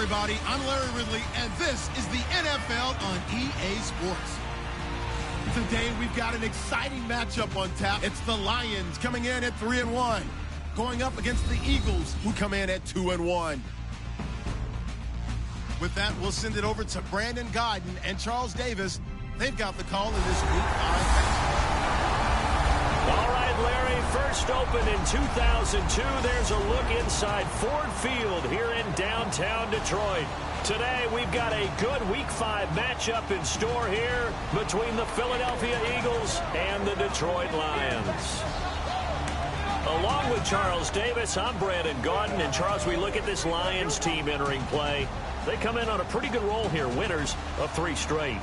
everybody. I'm Larry Ridley, and this is the NFL on EA Sports. Today, we've got an exciting matchup on tap. It's the Lions coming in at 3-1, going up against the Eagles, who come in at 2-1. With that, we'll send it over to Brandon Gaudin and Charles Davis. They've got the call in this Week 5 matchup. All right, Larry, first opened in 2002. There's a look inside Ford Field here in downtown Detroit. Today, we've got a good Week 5 matchup in store here between the Philadelphia Eagles and the Detroit Lions. Along with Charles Davis, I'm Brandon Gaudin. And, Charles, we look at this Lions team entering play. They come in on a pretty good roll here, winners of 3 straight.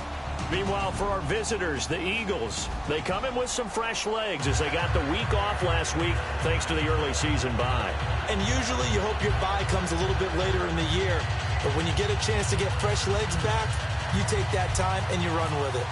Meanwhile, for our visitors, the Eagles, they come in with some fresh legs as they got the week off last week thanks to the early season bye. And usually you hope your bye comes a little bit later in the year. But when you get a chance to get fresh legs back, you take that time and you run with it.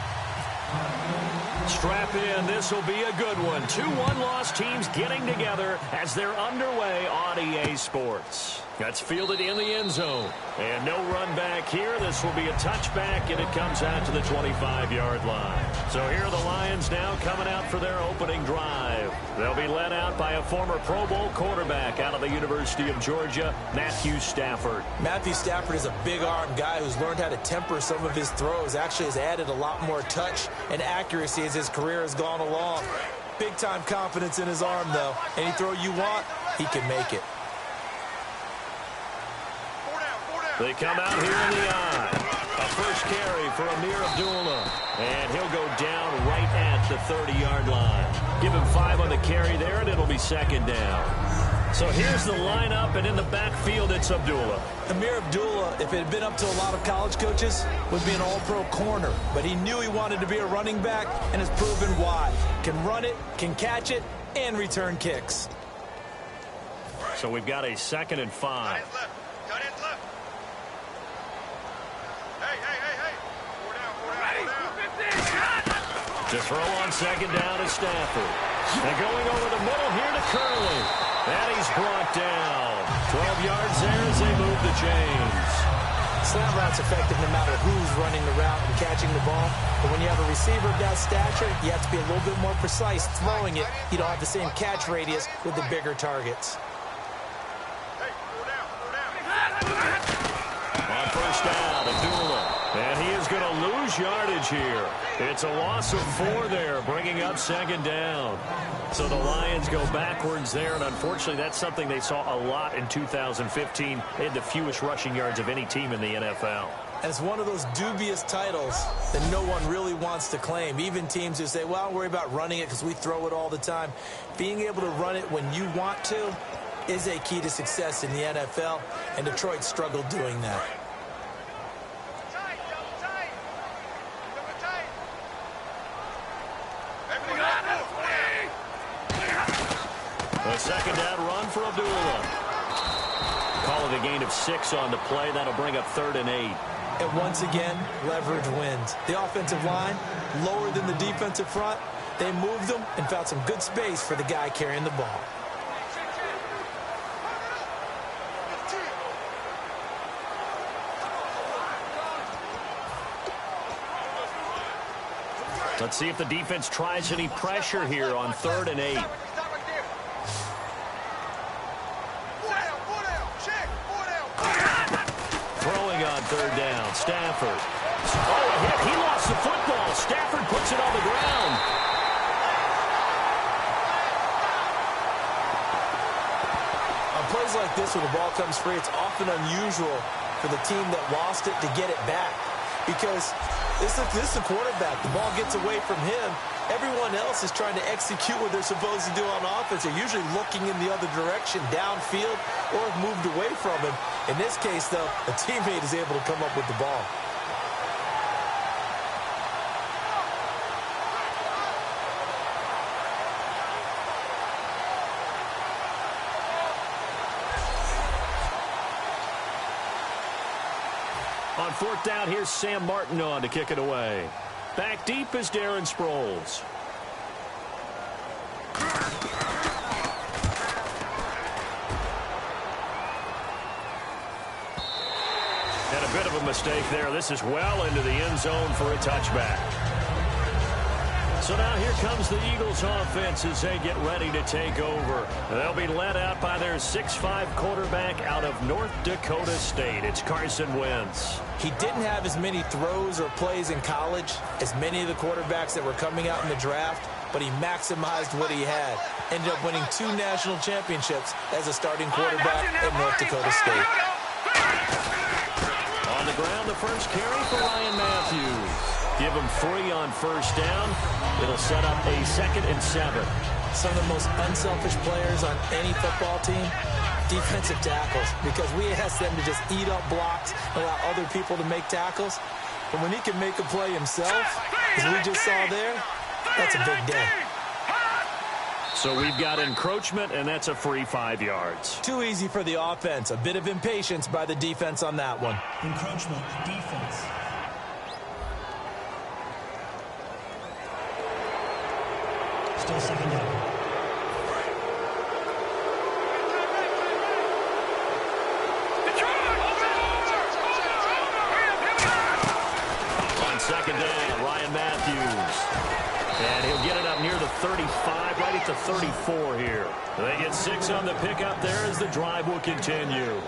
Strap in. This will be a good one. 2 one-loss teams getting together as they're underway on EA Sports. That's fielded in the end zone. And no run back here. This will be a touchback, and it comes out to the 25-yard line. So here are the Lions now coming out for their opening drive. They'll be led out by a former Pro Bowl quarterback out of the University of Georgia, Matthew Stafford. Matthew Stafford is a big-arm guy who's learned how to temper some of his throws. Actually has added a lot more touch and accuracy as his career has gone along. Big-time confidence in his arm, though. Any throw you want, he can make it. They come out here in the eye. A first carry for Amir Abdullah. And he'll go down right at the 30-yard line. Give him 5 on the carry there, and it'll be second down. So here's the lineup, and in the backfield, it's Abdullah. Amir Abdullah, if it had been up to a lot of college coaches, would be an all-pro corner. But he knew he wanted to be a running back, and has proven why. Can run it, can catch it, and return kicks. So we've got a 2nd and 5. To throw on second down is Stafford. And going over the middle here to Curley. And he's brought down. 12 yards there as they move the chains. Slant route's effective no matter who's running the route and catching the ball. But when you have a receiver of that stature, you have to be a little bit more precise throwing it. You don't have the same catch radius with the bigger targets. On first down, Abdullah. And he is going to lose yardage here. It's a loss of 4 there, bringing up second down. So the Lions go backwards there, and unfortunately that's something they saw a lot in 2015. They had the fewest rushing yards of any team in the NFL. And it's one of those dubious titles that no one really wants to claim. Even teams who say, well, don't worry about running it because we throw it all the time. Being able to run it when you want to is a key to success in the NFL, and Detroit struggled doing that. A second down run for Abdullah. Call it a gain of 6 on the play. That'll bring up 3rd and 8. And once again, leverage wins. The offensive line, lower than the defensive front. They moved them and found some good space for the guy carrying the ball. Let's see if the defense tries any pressure here on 3rd and 8. Throwing on 3rd down, Stafford. Oh, a hit. He lost the football. Stafford puts it on the ground. On plays like this where the ball comes free, it's often unusual for the team that lost it to get it back. Because this is the quarterback. The ball gets away from him. Everyone else is trying to execute what they're supposed to do on offense. They're usually looking in the other direction, downfield, or have moved away from him. In this case, though, a teammate is able to come up with the ball. On 4th down, here's Sam Martin on to kick it away. Back deep is Darren Sproles. a bit of a mistake there. This is well into the end zone for a touchback. So now here comes the Eagles offense as they get ready to take over. They'll be led out by their 6'5" quarterback out of North Dakota State. It's Carson Wentz. He didn't have as many throws or plays in college as many of the quarterbacks that were coming out in the draft, but he maximized what he had. Ended up winning 2 national championships as a starting quarterback at North Dakota State. On the ground, the first carry for Ryan Matthews. Give him 3 on first down. It'll set up a 2nd and 7. Some of the most unselfish players on any football team, defensive tackles, because we ask them to just eat up blocks, allow other people to make tackles. But when he can make a play himself, as we just saw there, that's a big day. So we've got encroachment, and that's a free 5 yards. Too easy for the offense. A bit of impatience by the defense on that one. Encroachment, defense. Still 2nd down. On 2nd down, Ryan Matthews. And he'll get it up near the 35, right at the 34 here. They get 6 on the pickup there as the drive will continue.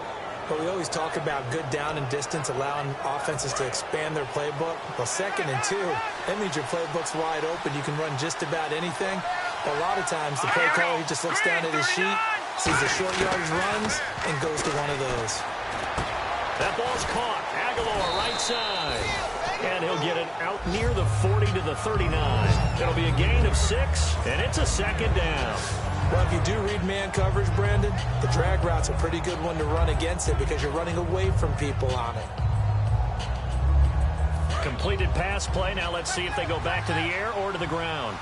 But we always talk about good down and distance, allowing offenses to expand their playbook. Well, 2nd and 2, that means your playbook's wide open. You can run just about anything. But a lot of times, the play caller, he just looks down at his sheet, sees the short yardage runs, and goes to one of those. That ball's caught. Aguilar right side. And he'll get it out near the 40 to the 39. It'll be a gain of 6, and it's a 2nd down. Well, if you do read man coverage, Brandon, the drag route's a pretty good one to run against it because you're running away from people on it. Completed pass play. Now let's see if they go back to the air or to the ground.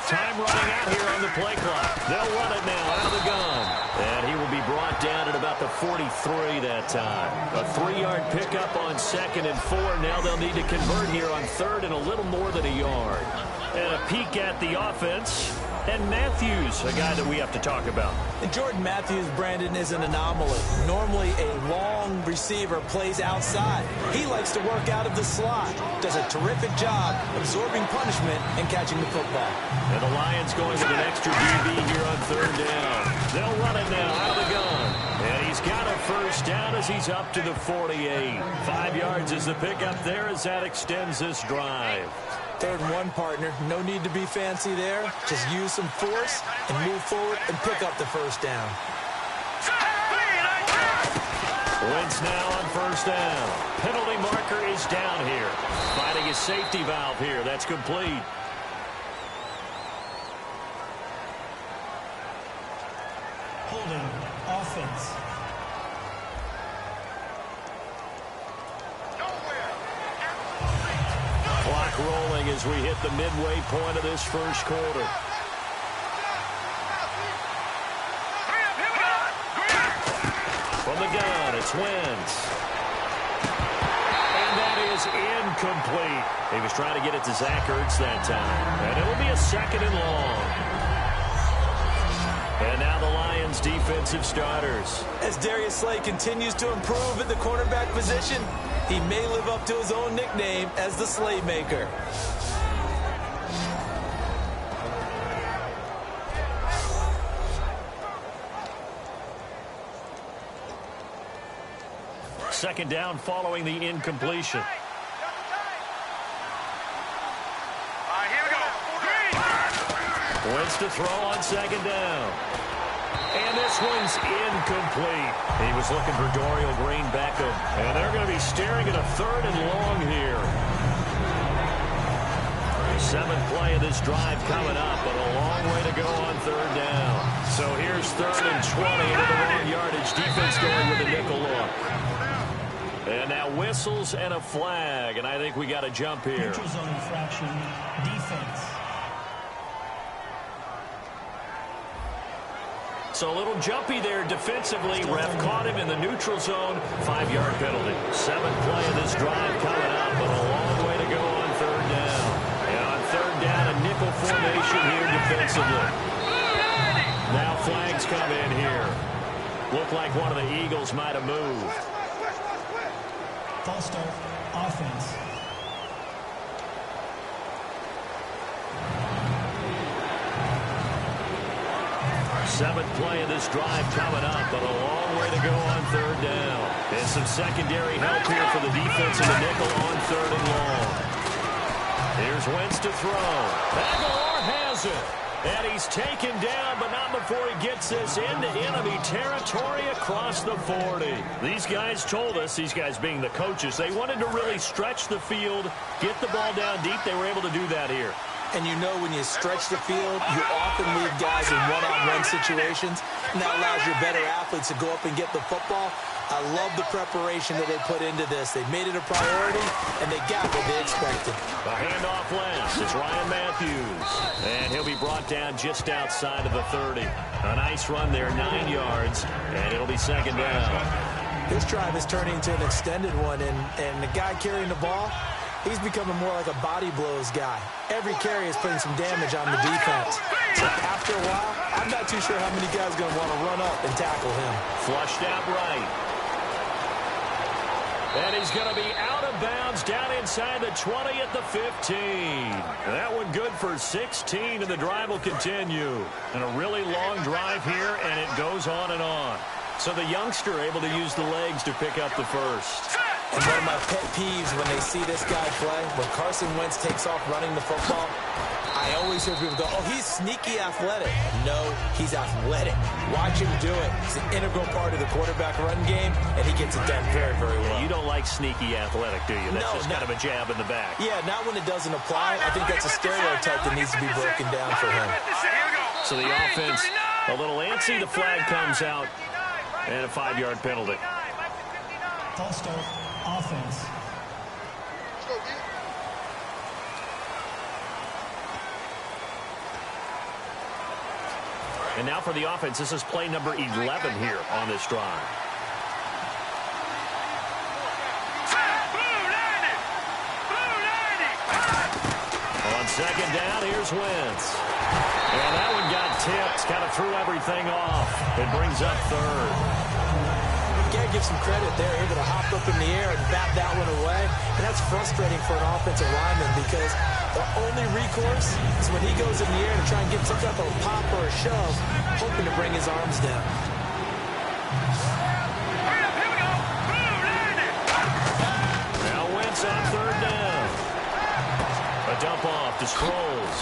Time running out here on the play clock. They'll run it now out of the gun. And he will be brought down at about the 43 that time. A 3-yard pickup on 2nd and 4. Now they'll need to convert here on 3rd and a little more than a yard. And a peek at the offense. And Matthews, a guy that we have to talk about. And Jordan Matthews, Brandon, is an anomaly. Normally a long receiver plays outside. He likes to work out of the slot. Does a terrific job absorbing punishment and catching the football. And the Lions going with an extra DB here on 3rd down. They'll run it now out of the gun. And he's got a first down as he's up to the 48. 5 yards is the pickup there as that extends this drive. 3rd and 1, partner. No need to be fancy there. Just use some force and move forward and pick up the first down. Wentz now on first down. Penalty marker is down here. Finding his safety valve here. That's complete. Holding, offense. Clock rolling as we hit the midway point of this first quarter. From the gun, it's Wentz. And that is incomplete. He was trying to get it to Zach Ertz that time. And it'll be a 2nd and long. And now the Lions defensive starters. As Darius Slay continues to improve at the cornerback position, he may live up to his own nickname as the Slaymaker. Second down following the incompletion. Wentz to throw on 2nd down. And this one's incomplete. He was looking for Dorial Green-Beckham. And they're going to be staring at a 3rd and long here. 7th play of this drive coming up, but a long way to go on 3rd down. So here's 3rd and 20 into the long yardage. Defense going with a nickel look. And now whistles and a flag, and I think we got a jump here. Neutral zone infraction, defense. So a little jumpy there defensively. Ref caught him in the neutral zone. 5-yard penalty. 7th play of this drive coming up, but a long way to go on 3rd down. And on 3rd down, a nickel formation. defensively. Now flags come in here. Looked like one of the Eagles might have moved. False start, offense. Seventh play of this drive coming up, but a long way to go on third down. And some secondary help here for the defense in the nickel on third and long. Here's Wentz to throw. Aguilar has it. And he's taken down, but not before he gets this into enemy territory across the 40. These guys told us, these guys being the coaches, they wanted to really stretch the field, get the ball down deep. They were able to do that here. And you know when you stretch the field, you often leave guys in one-on-one situations, and that allows your better athletes to go up and get the football. I love the preparation that they put into this. They made it a priority, and they got what they expected. A handoff left. It's Ryan Matthews. And he'll be brought down just outside of the 30. A nice run there, 9 yards, and it'll be second down. This drive is turning into an extended one, and the guy carrying the ball, he's becoming more like a body blows guy. Every carry is putting some damage on the defense. So after a while, I'm not too sure how many guys are going to want to run up and tackle him. Flushed out right. And he's going to be out of bounds down inside the 20 at the 15. That one good for 16, and the drive will continue. And a really long drive here, and it goes on and on. So the youngster able to use the legs to pick up the first. And one of my pet peeves when they see this guy play, when Carson Wentz takes off running the football, I always hear people go, oh, he's sneaky athletic. No, he's athletic. Watch him do it. He's an integral part of the quarterback run game, and he gets it done very, very well. Yeah, you don't like sneaky athletic, do you? That's just kind of a jab in the back. Yeah, not when it doesn't apply. I think that's a stereotype that needs to be broken down for him. So the offense a little antsy. The flag comes out, and a 5-yard penalty. False start, offense. And now for the offense, this is play number 11 here on this drive. On second down, here's Wentz. And that one got tipped, kind of threw everything off. It brings up third. You got to give some credit there, able to hop up in the air and bat that one away. And that's frustrating for an offensive lineman because the only recourse is when he goes in the air to try and get some type of pop or a shove, hoping to bring his arms down. Now Wentz on third down. A dump off to Sproles.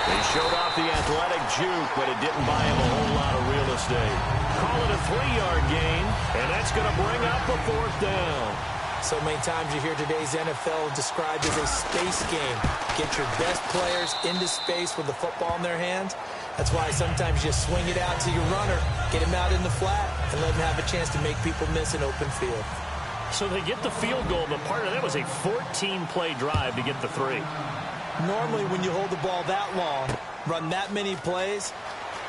He showed off the athletic juke, but it didn't buy him a whole lot of real estate. Call it a 3-yard gain, and that's going to bring up a fourth down. So many times you hear today's NFL described as a space game. Get your best players into space with the football in their hands. That's why sometimes you swing it out to your runner, get him out in the flat, and let him have a chance to make people miss an open field. So they get the field goal, but part of that was a 14-play drive to get the 3. Normally when you hold the ball that long, run that many plays,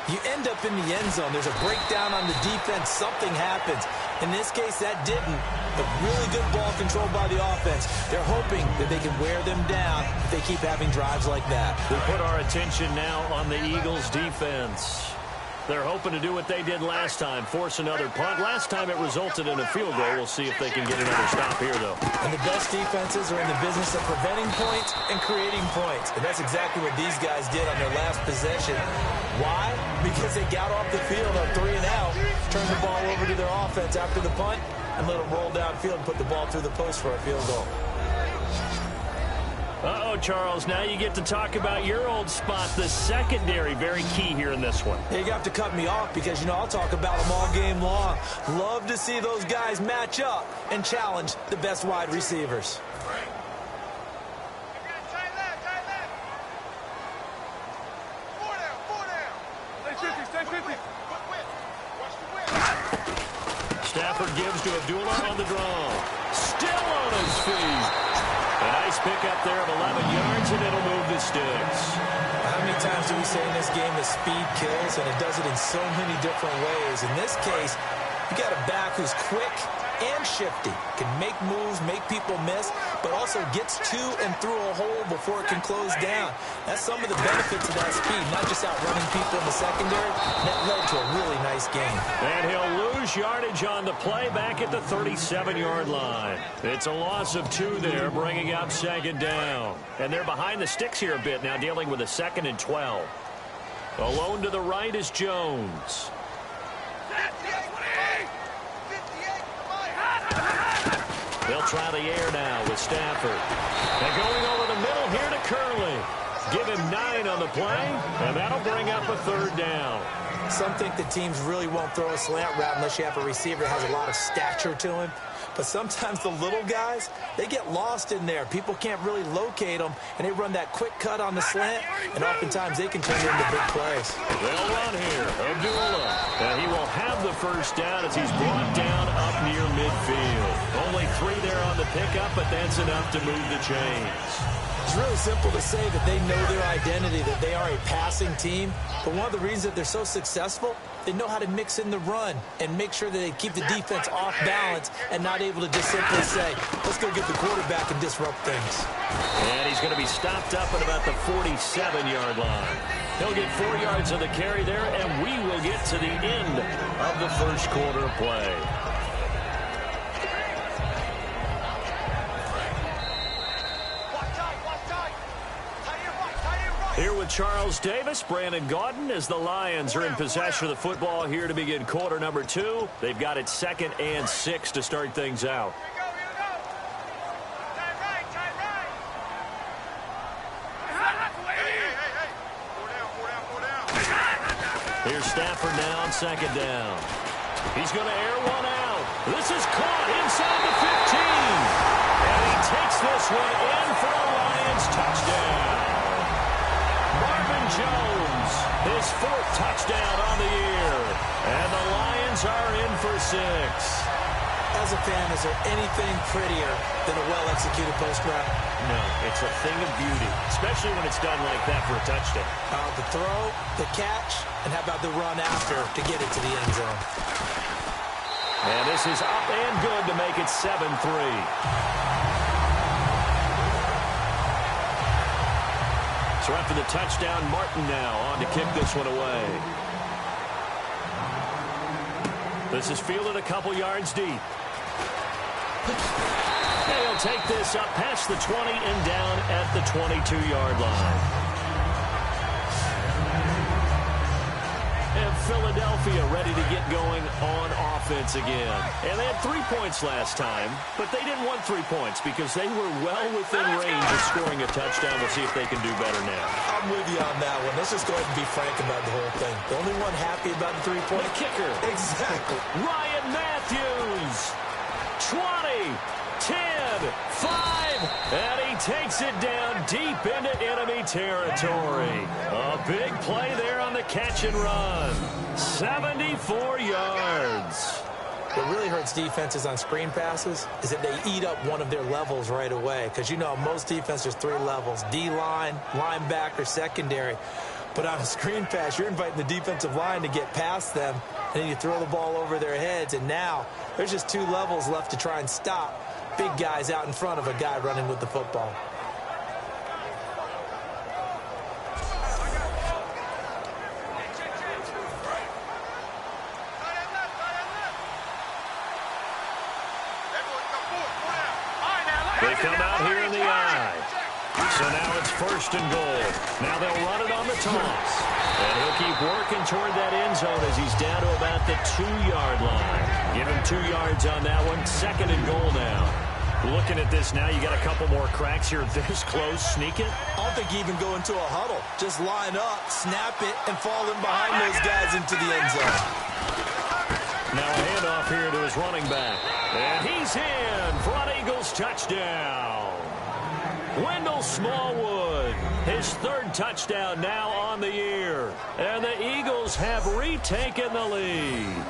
you end up in the end zone. There's a breakdown on the defense. Something happens. In this case, that didn't. But really good ball control by the offense. They're hoping that they can wear them down if they keep having drives like that. We put our attention now on the Eagles' defense. They're hoping to do what they did last time, force another punt. Last time it resulted in a field goal. We'll see if they can get another stop here, though. And the best defenses are in the business of preventing points and creating points. And that's exactly what these guys did on their last possession. Why? Because they got off the field on 3 and out, turned the ball over to their offense after the punt, and let them roll downfield and put the ball through the post for a field goal. Uh-oh, Charles, now you get to talk about your old spot, the secondary. Very key here in this one. You have to cut me off because, you know, I'll talk about them all game long. Love to see those guys match up and challenge the best wide receivers. Stafford gives to Abdullah on the draw. Still on his feet. A nice pickup there of 11 yards, and it'll move the sticks. How many times do we say in this game that speed kills, and it does it in so many different ways? In this case, you got a back who's quick and shifty, can make moves, make people miss, but also gets to and through a hole before it can close down. That's some of the benefits of that speed, not just outrunning people in the secondary. That led to a really nice game. And he'll lose yardage on the play back at the 37-yard line. It's a loss of 2 there, bringing up 2nd down. And they're behind the sticks here a bit now, dealing with a 2nd and 12. Alone to the right is Jones. They'll try the air now with Stafford. And going over the middle here to Curley. Give him 9 on the play, and that'll bring up a 3rd down. Some think the teams really won't throw a slant route unless you have a receiver that has a lot of stature to him. But sometimes the little guys, they get lost in there. People can't really locate them, and they run that quick cut on the slant, and oftentimes they can turn it into big plays. They'll run here. Abdullah. And he will have the 1st down as he's brought down up near midfield. Only 3 there on the pickup, but that's enough to move the chains. It's really simple to say that they know their identity, that they are a passing team. But one of the reasons that they're so successful, they know how to mix in the run and make sure that they keep the defense off balance and not able to just simply say, let's go get the quarterback and disrupt things. And he's going to be stopped up at about the 47-yard line. He'll get 4 yards of the carry there, and we will get to the end of the 1st quarter of play. Here with Charles Davis, Brandon Gaudin, as the Lions are in possession of the football here to begin quarter number 2. They've got it 2nd and 6 to start things out. Here's Stafford now on 2nd down. He's going to air one out. This is caught inside the 15. And he takes this one in for a Lions touchdown. Marvin Jones, his 4th touchdown on the year. And the Lions are in for 6. As a fan, is there anything prettier than a well-executed post route? No, it's a thing of beauty, especially when it's done like that for a touchdown. The throw, the catch, and how about the run after to get it to the end zone? And this is up and good to make it 7-3. So after the touchdown, Martin now on to kick this one away. This is fielded a couple yards deep. And he'll take this up past the 20 and down at the 22-yard line. And Philadelphia ready to get going on offense again. And they had 3 points last time, but they didn't want 3 points because they were well within range of scoring a touchdown. We'll see if they can do better now. I'm with you on that one. Let's just go ahead and be frank about the whole thing. The only one happy about the 3-point kicker. Exactly. Ryan Matthews. 20, 10, 5, and he takes it down deep into enemy territory. A big play there on the catch and run. 74 yards. What really hurts defenses on screen passes is that they eat up one of their levels right away. Because, you know, most defenses, 3 levels. D-line, linebacker, secondary. But on a screen pass, you're inviting the defensive line to get past them, and then you throw the ball over their heads, and now there's just 2 levels left to try and stop big guys out in front of a guy running with the football. They come out here in the eye. So now it's 1st and goal. Now they'll run it on the toss. And he'll keep working toward that end zone as he's down to about the 2-yard line. Give him 2 yards on that one. 2nd and goal now. Looking at this now, you got a couple more cracks here. This close, sneak it. I don't think you even go into a huddle. Just line up, snap it, and fall in behind those guys into the end zone. Now a handoff here to his running back. And he's in for an Eagles touchdown. Wendell Smallwood, his 3rd touchdown now on the year. And the Eagles have retaken the lead.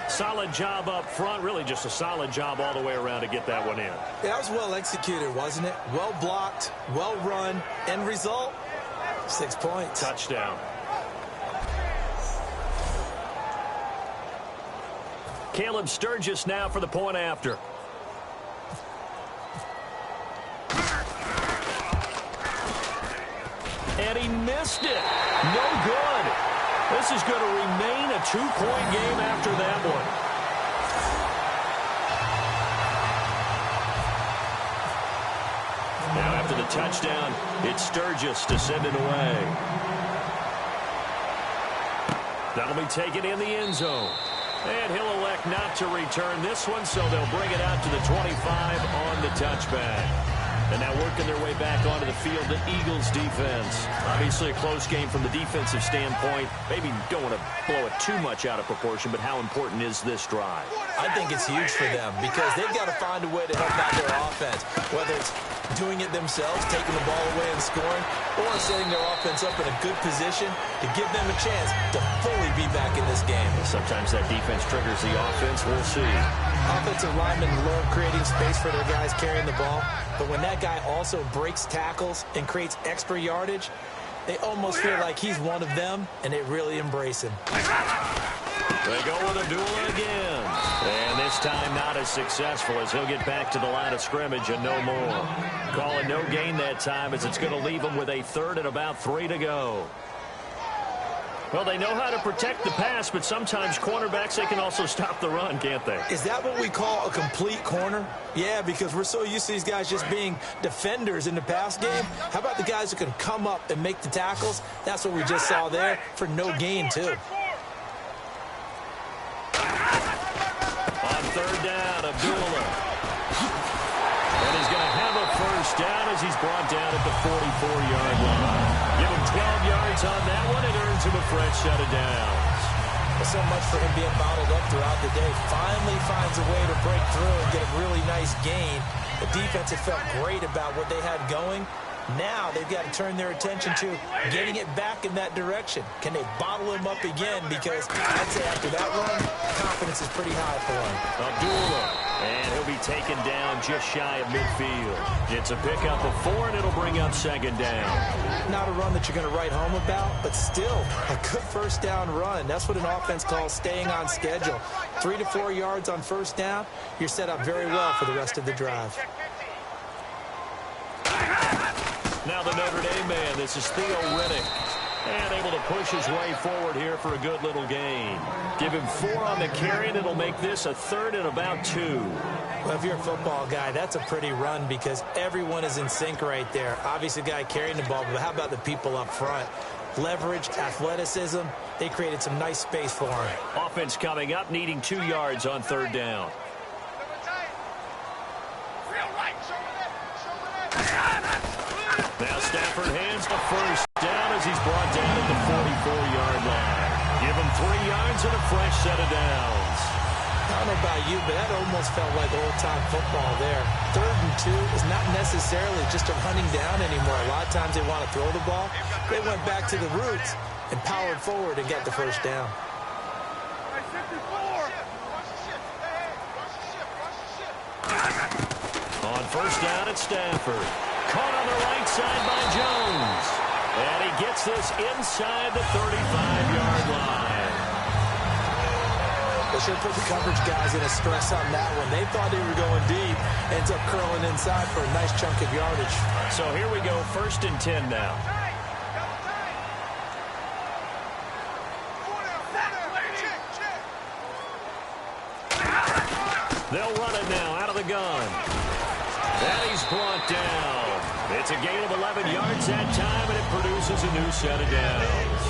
Solid job up front, really just a solid job all the way around to get that one in. Yeah, that was well executed, wasn't it? Well blocked, well run, end result, 6 points. Touchdown. Caleb Sturgis now for the point after. and he missed it. No good. This is going to remain a 2-point game after that one. Now after the touchdown, it's Sturgis to send it away. That'll be taken in the end zone. And he'll elect not to return this one, so they'll bring it out to the 25 on the touchback. And now working their way back onto the field, the Eagles defense. Obviously a close game from the defensive standpoint. Maybe don't want to blow it too much out of proportion, but how important is this drive? I think it's huge for them because they've got to find a way to help out their offense, whether it's doing it themselves, taking the ball away and scoring, or setting their offense up in a good position to give them a chance to fully be back in this game. Sometimes that defense triggers the offense. We'll see. Offensive linemen love creating space for their guys carrying the ball, but when that guy also breaks tackles and creates extra yardage, they almost feel like he's one of them, and they really embrace him. They go with Abdullah again. And this time not as successful as he'll get back to the line of scrimmage and no more. Calling no gain that time as it's going to leave him with a 3rd and about 3 to go. Well, they know how to protect the pass, but sometimes cornerbacks, they can also stop the run, can't they? Is that what we call a complete corner? Yeah, because we're so used to these guys just being defenders in the pass game. How about the guys who can come up and make the tackles? That's what we just saw there for no gain, too. On 3rd down, Abdullah. And he's going to have a 1st down as he's brought down at the 44-yard line. Give him 12 yards on that one. It earns him a fresh set of downs. Well, so much for him being bottled up throughout the day. Finally finds a way to break through and get a really nice gain. The defense had felt great about what they had going. Now they've got to turn their attention to getting it back in that direction. Can they bottle him up again? Because I'd say after that run, confidence is pretty high for him. Abdullah, and he'll be taken down just shy of midfield. It's a pickup of 4, and it'll bring up 2nd down. Not a run that you're going to write home about, but still a good 1st down run. That's what an offense calls staying on schedule. 3 to 4 yards on 1st down, you're set up very well for the rest of the drive. Now the Notre Dame man, this is Theo Riddick. And able to push his way forward here for a good little gain. Give him 4 on the carry, and it'll make this a 3rd and about 2. Well, if you're a football guy, that's a pretty run because everyone is in sync right there. Obviously, the guy carrying the ball, but how about the people up front? Leverage, athleticism, they created some nice space for him. Offense coming up, needing 2 yards on 3rd down. Now Stafford hands the 1st down as he's brought down at the 44-yard line. Give him 3 yards and a fresh set of downs. I don't know about you, but that almost felt like old-time football there. 3rd and 2 is not necessarily just a running down anymore. A lot of times they want to throw the ball. They went back to the roots and powered forward and got the 1st down. On 1st down at Stafford. Caught on the right side by Jones. And he gets this inside the 35-yard line. They should put the coverage guys in a stress on that one. They thought they were going deep. Ends up curling inside for a nice chunk of yardage. So here we go, 1st and 10 now. They'll run it now out of the gun. And he's brought down. It's a gain of 11 yards that time, and it produces a new set of downs.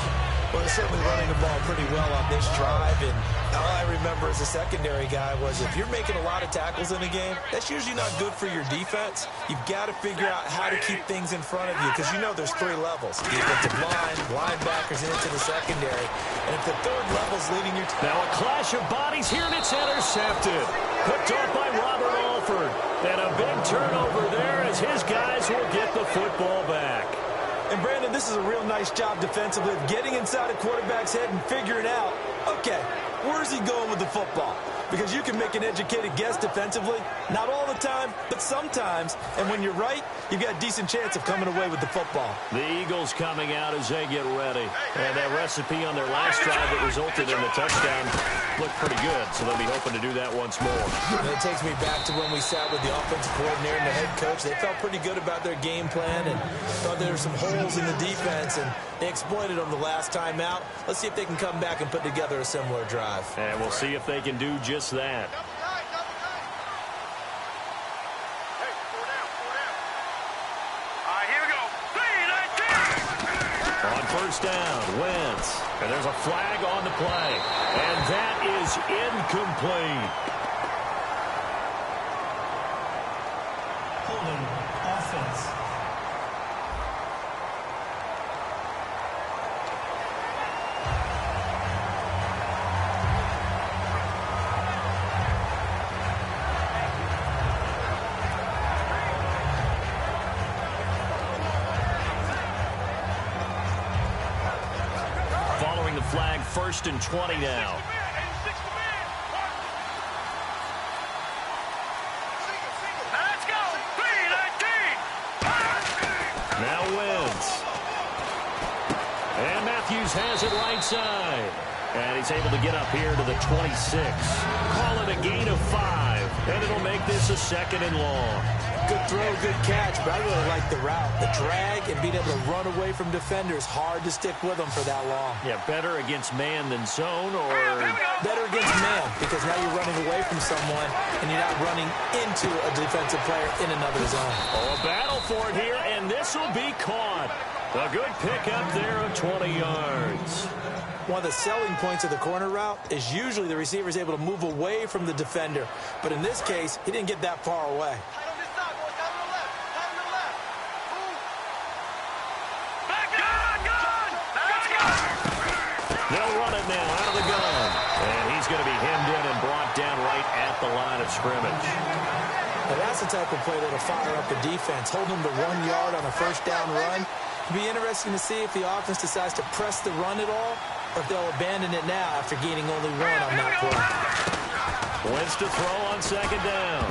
Well, they're certainly running the ball pretty well on this drive, and all I remember as a secondary guy was if you're making a lot of tackles in a game, that's usually not good for your defense. You've got to figure out how to keep things in front of you because you know there's 3 levels. Defensive line, linebackers, and into the secondary. And if the 3rd level's leading your team... Now a clash of bodies here, and it's intercepted. Picked off by Robert Alford. And a big turnover there as his guys will get the football back. And, Brandon, this is a real nice job defensively of getting inside a quarterback's head and figuring out Okay, where's he going with the football? Because you can make an educated guess defensively. Not all the time, but sometimes. And when you're right, you've got a decent chance of coming away with the football. The Eagles coming out as they get ready. And that recipe on their last drive that resulted in the touchdown looked pretty good, so they'll be hoping to do that once more. And it takes me back to when we sat with the offensive coordinator and the head coach. They felt pretty good about their game plan and thought there were some holes in the defense, and they exploited them the last time out. Let's see if they can come back and put together a similar drive. And we'll see if they can do just that. On first down, Wentz. And there's a flag on the play. And that is incomplete. Holding offense. Following the flag, 1st and 20 now. Now Wentz. And Matthews has it right side. And he's able to get up here to the 26. Call it a gain of 5. And it'll make this a 2nd and long. Good throw, good catch, but I really like the route. The drag and being able to run away from defenders, hard to stick with them for that long. Yeah, better against man than zone, or better against man, because now you're running away from someone and you're not running into a defensive player in another zone. Oh, a battle for it here, and this will be caught. A good pickup there of 20 yards. One of the selling points of the corner route is usually the receiver is able to move away from the defender. But in this case, he didn't get that far away. They'll run it now out of the gun. And he's going to be hemmed in and brought down right at the line of scrimmage. Now that's the type of play that'll fire up the defense. Holding them to 1 yard on a first down run. It'll be interesting to see if the offense decides to press the run at all, or if they'll abandon it now after gaining only 1 on that play. Wentz to throw on 2nd down.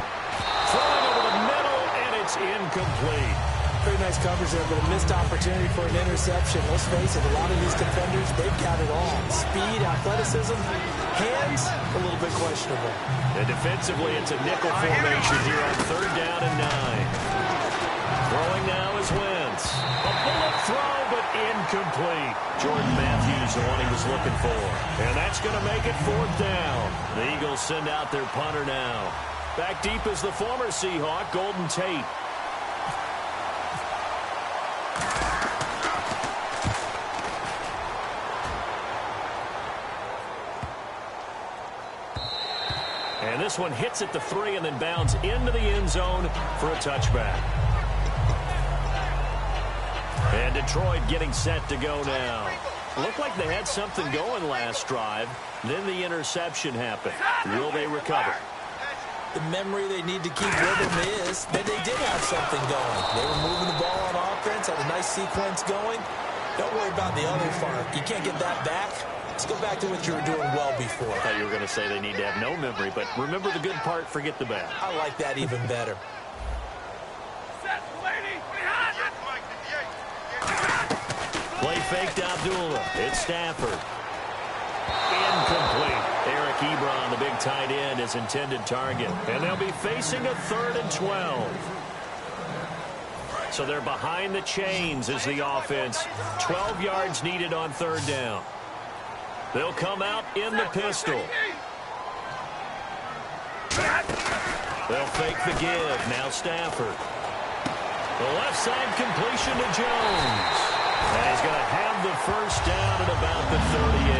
Throwing over the middle, and it's incomplete. Pretty nice coverage there, but a missed opportunity for an interception. Let's face it, a lot of these defenders, they've got it all. Speed, athleticism, hands, a little bit questionable. And defensively, it's a nickel formation here on 3rd down and 9. Throwing now is Wentz. A bullet throw, but incomplete. Jordan Matthews, the one he was looking for. And that's going to make it 4th down. The Eagles send out their punter now. Back deep is the former Seahawk, Golden Tate. And this one hits at the 3 and then bounds into the end zone for a touchback. And Detroit getting set to go now. Looked like they had something going last drive. Then the interception happened. Will they recover? The memory they need to keep with them is that they did have something going. They were moving the ball on offense, had a nice sequence going. Don't worry about the other part. You can't get that back. Let's go back to what you were doing well before. I thought you were going to say they need to have no memory, but remember the good part, forget the bad. I like that even better. Play fake to Abdullah. It's Stafford. Incomplete. Eric Ebron, the big tight end, his intended target. And they'll be facing a 3rd and 12. So they're behind the chains as the offense. 12 yards needed on 3rd down. They'll come out in the pistol. They'll fake the give. Now Stafford. The left side completion to Jones. And he's going to have the 1st down at about the 38.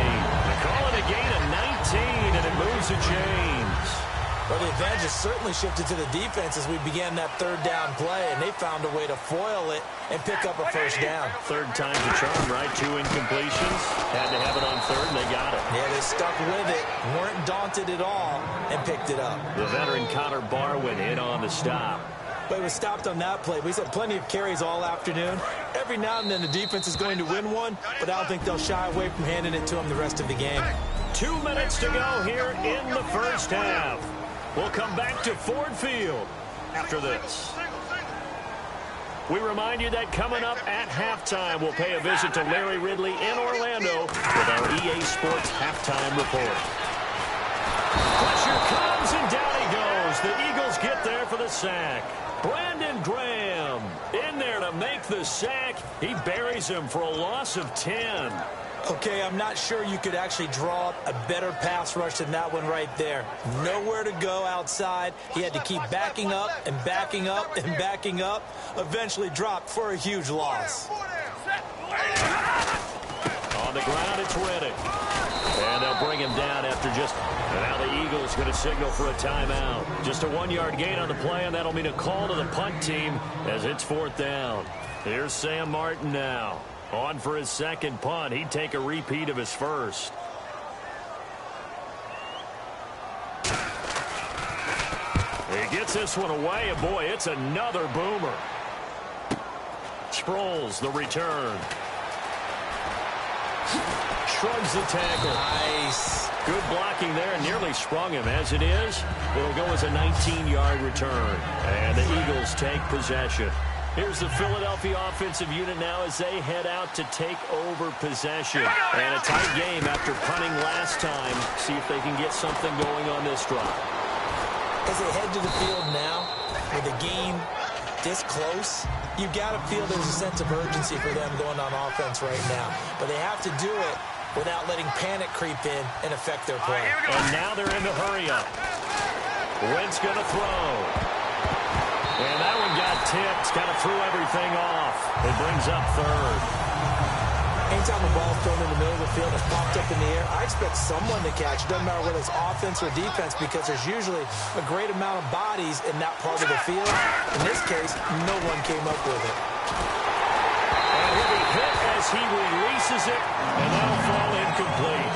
They call it a gain of 19, and it moves the chains. Well, the advantage has certainly shifted to the defense as we began that 3rd down play, and they found a way to foil it and pick up a 1st down. 3rd time's a charm, right? 2 incompletions. Had to have it on 3rd, and they got it. Yeah, they stuck with it, weren't daunted at all, and picked it up. The veteran Connor Barwin hit on the stop. But he was stopped on that play. He's had plenty of carries all afternoon. Every now and then the defense is going to win one, but I don't think they'll shy away from handing it to him the rest of the game. 2 minutes to go here in the first half. We'll come back to Ford Field after this. We remind you that coming up at halftime, we'll pay a visit to Larry Ridley in Orlando with our EA Sports Halftime Report. Pressure comes, and down he goes. The Eagles get there for the sack. Brandon Graham in there to make the sack. He buries him for a loss of 10. Okay, I'm not sure you could actually draw up a better pass rush than that one right there. Nowhere to go outside. He had to keep backing up and backing up and backing up. Eventually dropped for a huge loss. On the ground, it's Reddick. And they'll bring him down after just... Now the Eagles going to signal for a timeout. Just a 1-yard gain on the play, and that'll mean a call to the punt team as it's 4th down. Here's Sam Martin now. On for his second punt. He'd take a repeat of his first. He gets this one away, and boy, it's another boomer. Sproles, the return. Shrugs the tackle. Nice. Good blocking there, and nearly sprung him. As it is, it'll go as a 19-yard return. And the Eagles take possession. Here's the Philadelphia offensive unit now as they head out to take over possession. And a tight game after punting last time. See if they can get something going on this drive. As they head to the field now, with the game this close, you got to feel there's a sense of urgency for them going on offense right now. But they have to do it without letting panic creep in and affect their play. And now they're in the hurry-up. Wentz going to throw. And that one got tipped, kind of threw everything off. It brings up 3rd. Anytime the ball's thrown in the middle of the field, it's popped up in the air, I expect someone to catch. It doesn't matter whether it's offense or defense, because there's usually a great amount of bodies in that part of the field. In this case, no one came up with it. And he'll be hit as he releases it, and that'll fall incomplete.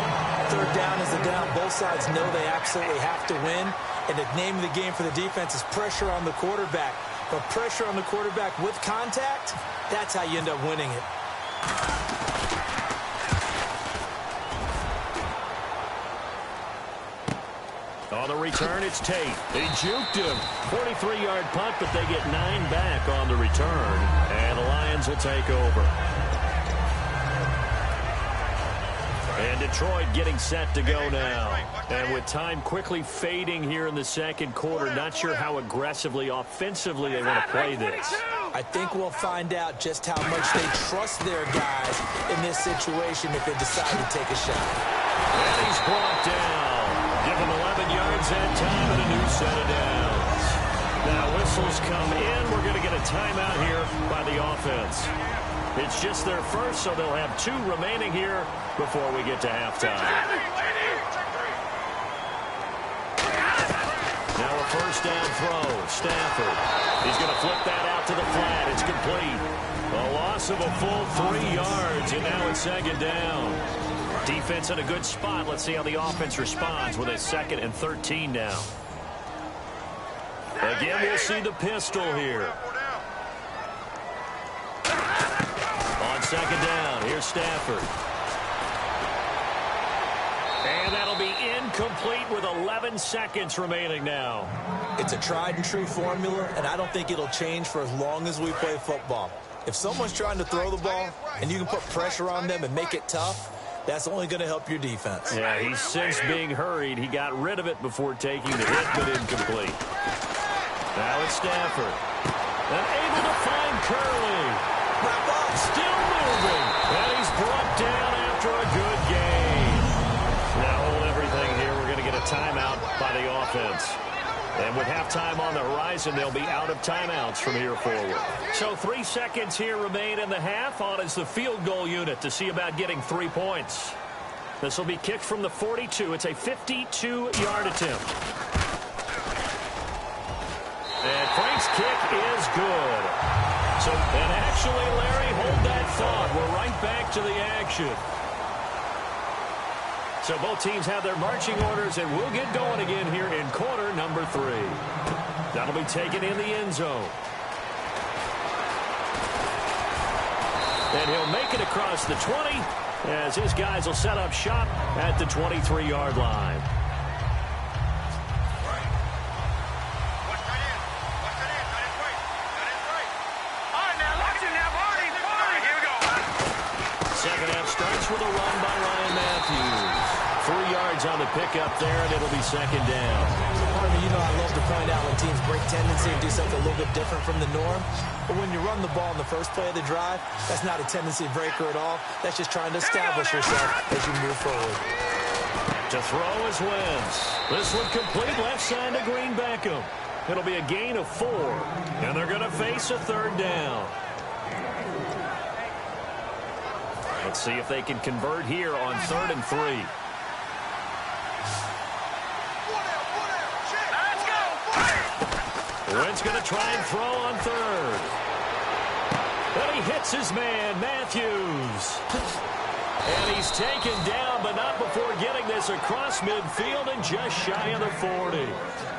3rd down is the down. Both sides know they absolutely have to win. And the name of the game for the defense is pressure on the quarterback. But pressure on the quarterback with contact, that's how you end up winning it. On the return, it's Tate. They juked him. 43-yard punt, but they get 9 back on the return. And the Lions will take over. And Detroit getting set to go now. And with time quickly fading here in the second quarter, not sure how aggressively, offensively they want to play this. I think we'll find out just how much they trust their guys in this situation if they decide to take a shot. And he's brought down. Give him 11 yards that time and a new set of downs. Now whistles come in. We're going to get a timeout here by the offense. It's just their first, so they'll have 2 remaining here before we get to halftime. Now a first down throw. Stafford. He's going to flip that out to the flat. It's complete. A loss of a full 3 yards, and now it's 2nd down. Defense in a good spot. Let's see how the offense responds with a 2nd and 13 now. Again, we'll see the pistol here. On 2nd down, here's Stafford. And that'll be incomplete with 11 seconds remaining now. It's a tried and true formula, and I don't think it'll change for as long as we play football. If someone's trying to throw the ball and you can put pressure on them and make it tough, that's only going to help your defense. Yeah, he's since being hurried. He got rid of it before taking the hit, but incomplete. Now it's Stafford. And able to find Curley. Wrap up. Still moving. And he's brought down after a good game. Now hold everything here. We're going to get a timeout by the offense. And with halftime on the horizon, they'll be out of timeouts from here forward. So 3 seconds here remain in the half. On is the field goal unit to see about getting 3 points. This will be kicked from the 42. It's a 52-yard attempt. And Frank's kick is good. So, and actually, Larry, hold that thought. We're right back to the action. So both teams have their marching orders, and we'll get going again here in quarter number 3. That'll be taken in the end zone. And he'll make it across the 20, as his guys will set up shop at the 23-yard line. Second half starts with a run by Ryan Matthews. 3 yards on the pickup there, and it'll be second down. You know, I love to point out when teams break tendency and do something a little bit different from the norm. But when you run the ball in the first play of the drive, that's not a tendency breaker at all. That's just trying to establish yourself as you move forward. To throw is Wentz. This one complete left side to Green Beckham. It'll be a gain of 4, and they're going to face a third down. Let's see if they can convert here on 3rd and 3. Wentz going to try and throw on 3rd. But he hits his man, Matthews. And he's taken down, but not before getting this across midfield and just shy of the 40.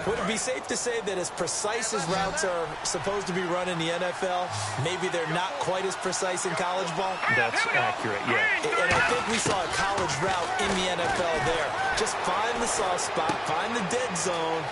Would it be safe to say that as precise as routes are supposed to be run in the NFL, maybe they're not quite as precise in college ball? That's accurate, yeah. And I think we saw a college route in the NFL there. Just find the soft spot, find the dead zone,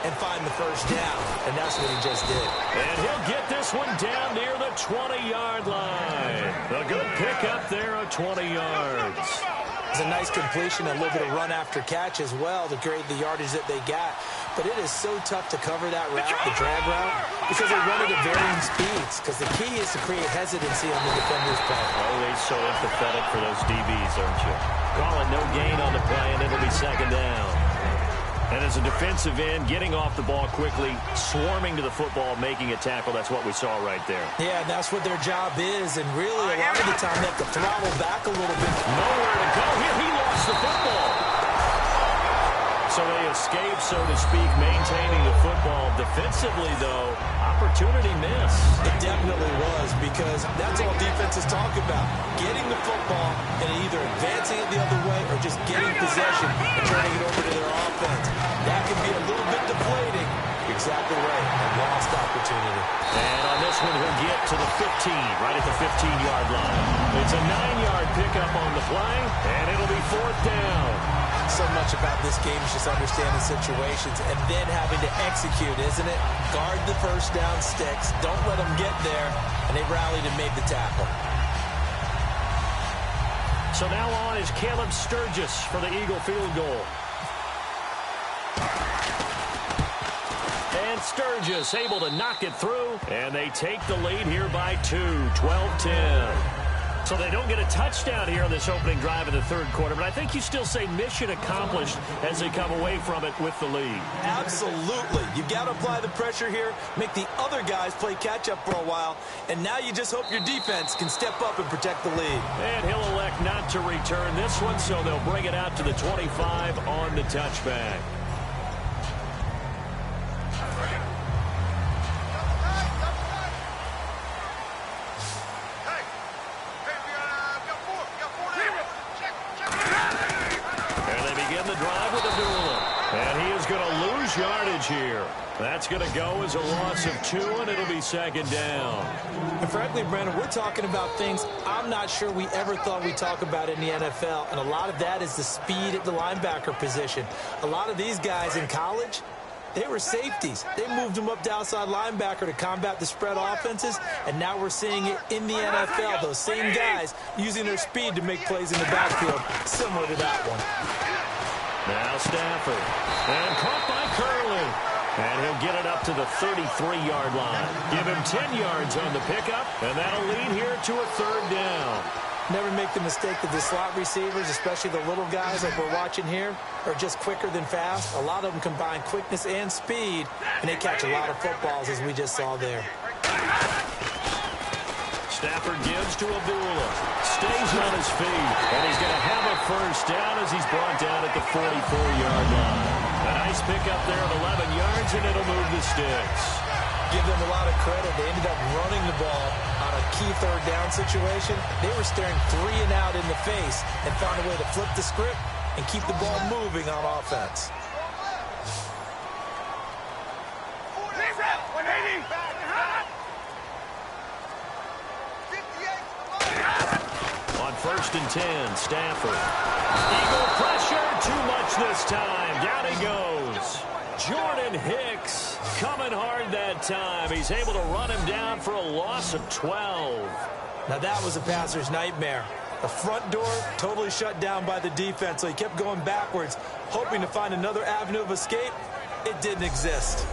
and find the first down. And that's what he just did. And he'll get this one down near the 20-yard line. A good pickup there of 20 yards. It's a nice completion, a little bit of run after catch as well to create the yardage that they got. But it is so tough to cover that route, the drag route, because they run it at varying speeds. Because the key is to create hesitancy on the defender's part. Oh, they're so empathetic for those DBs, aren't you? Call it no gain on the play, and it'll be second down. And as a defensive end, getting off the ball quickly, swarming to the football, making a tackle, that's what we saw right there. Yeah, and that's what their job is. And really, a lot of the time, they have to throttle back a little bit. Nowhere to go here. He lost the football. So they escape, so to speak, maintaining the football. Defensively, though, opportunity miss. It definitely was, because that's all defenses talk about. Getting the football and either advancing it the other way or just getting possession and turning it over to their offense. That can be a little bit deflating. Exactly right. A lost opportunity. And on this one, he'll get to the 15, right at the 15-yard line. It's a 9-yard pickup on the play, and it'll be 4th down. So much about this game is just understanding situations and then having to execute, isn't it? Guard the first down sticks. Don't let them get there. And they rallied and made the tackle. So now on is Caleb Sturgis for the Eagle field goal. And Sturgis able to knock it through. And they take the lead here by 2, 12-10. So they don't get a touchdown here on this opening drive in the third quarter, but I think you still say mission accomplished as they come away from it with the lead. Absolutely. You've got to apply the pressure here, make the other guys play catch-up for a while, and now you just hope your defense can step up and protect the lead. And he'll elect not to return this one, so they'll bring it out to the 25 on the touchback. Yardage here. That's going to go as a loss of 2, and it'll be second down. And frankly, Brandon, we're talking about things I'm not sure we ever thought we'd talk about in the NFL, and a lot of that is the speed at the linebacker position. A lot of these guys in college, they were safeties. They moved them up to outside linebacker to combat the spread offenses, and now we're seeing it in the NFL. Those same guys using their speed to make plays in the backfield, similar to that one. Now Stafford. And caught by Curley. And he'll get it up to the 33-yard line. Give him 10 yards on the pickup, and that'll lead here to a third down. Never make the mistake that the slot receivers, especially the little guys like we're watching here, are just quicker than fast. A lot of them combine quickness and speed, and they catch a lot of footballs, as we just saw there. Stafford gives to Abdullah. Stays on his feet. And he's going to have a first down as he's brought down at the 44-yard line. A nice pickup there of 11 yards, and it'll move the sticks. Give them a lot of credit. They ended up running the ball on a key third down situation. They were staring 3 and out in the face and found a way to flip the script and keep the ball moving on offense. 1st and 10. Stafford. Eagle pressure. Too much this time. Down he goes. Jordan Hicks coming hard that time. He's able to run him down for a loss of 12. Now that was a passer's nightmare. The front door totally shut down by the defense, so he kept going backwards, hoping to find another avenue of escape. It didn't exist.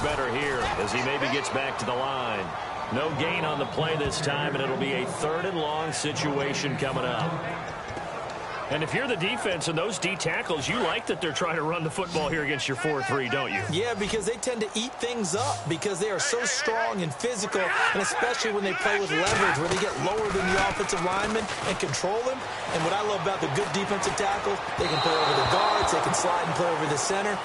Better here as he maybe gets back to the line. No gain on the play this time, and it'll be a 3rd and long situation coming up. And if you're the defense and those D tackles, you like that they're trying to run the football here against your 4-3, don't you? Yeah, because they tend to eat things up because they are so strong and physical, and especially when they play with leverage where they get lower than the offensive lineman and control them. And what I love about the good defensive tackles, they can play over the guards, they can slide and play over the center.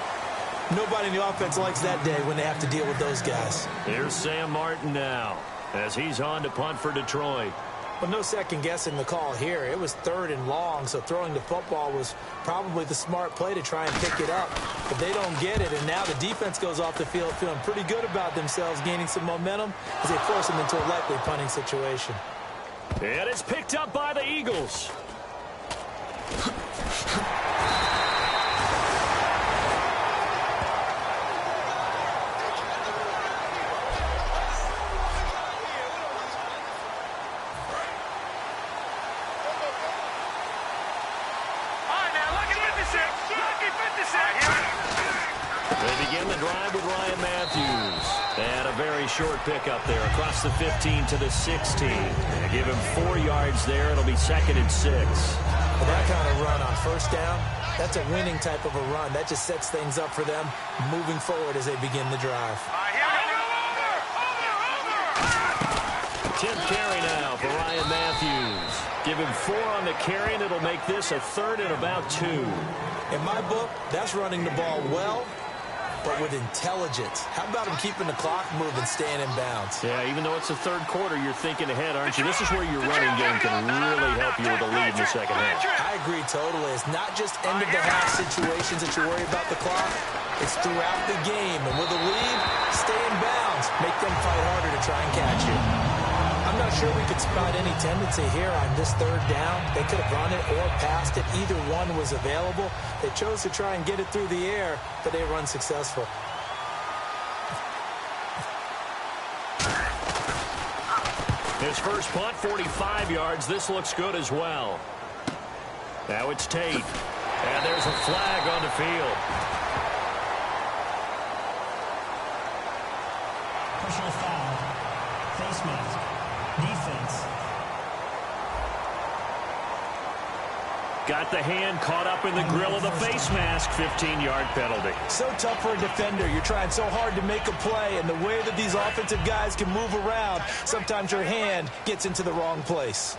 Nobody in the offense likes that day when they have to deal with those guys. Here's Sam Martin now as he's on to punt for Detroit. Well, no second guessing the call here. It was 3rd and long, so throwing the football was probably the smart play to try and pick it up. But they don't get it, and now the defense goes off the field feeling pretty good about themselves, gaining some momentum as they force them into a likely punting situation. And it's picked up by the Eagles. They begin the drive with Ryan Matthews. And a very short pickup there across the 15 to the 16. They give him 4 yards there. It'll be 2nd and 6. Well, that kind of run on 1st down, that's a winning type of a run. That just sets things up for them moving forward as they begin the drive. 10th carry now for Ryan Matthews. Give him 4 on the carry, and it'll make this a 3rd and about 2. In my book, that's running the ball well, but with intelligence. How about him keeping the clock moving, staying in bounds? Yeah, even though it's the 3rd quarter, you're thinking ahead, aren't you? This is where your running game can really help you with a lead in the 2nd half. I agree totally. It's not just end-of-the-half situations that you worry about the clock. It's throughout the game. And with a lead, stay in bounds. Make them fight harder to try and catch you. I'm not sure we could spot any tendency here on this 3rd down. They could have run it or passed it. Either one was available. They chose to try and get it through the air, but they run successful. His first punt, 45 yards. This looks good as well. Now it's Tate. And there's a flag on the field. Personal foul. Face mask. Defense. Got the hand caught up in the grill of the face mask. 15-yard penalty. So tough for a defender. You're trying so hard to make a play, and the way that these offensive guys can move around, sometimes your hand gets into the wrong place.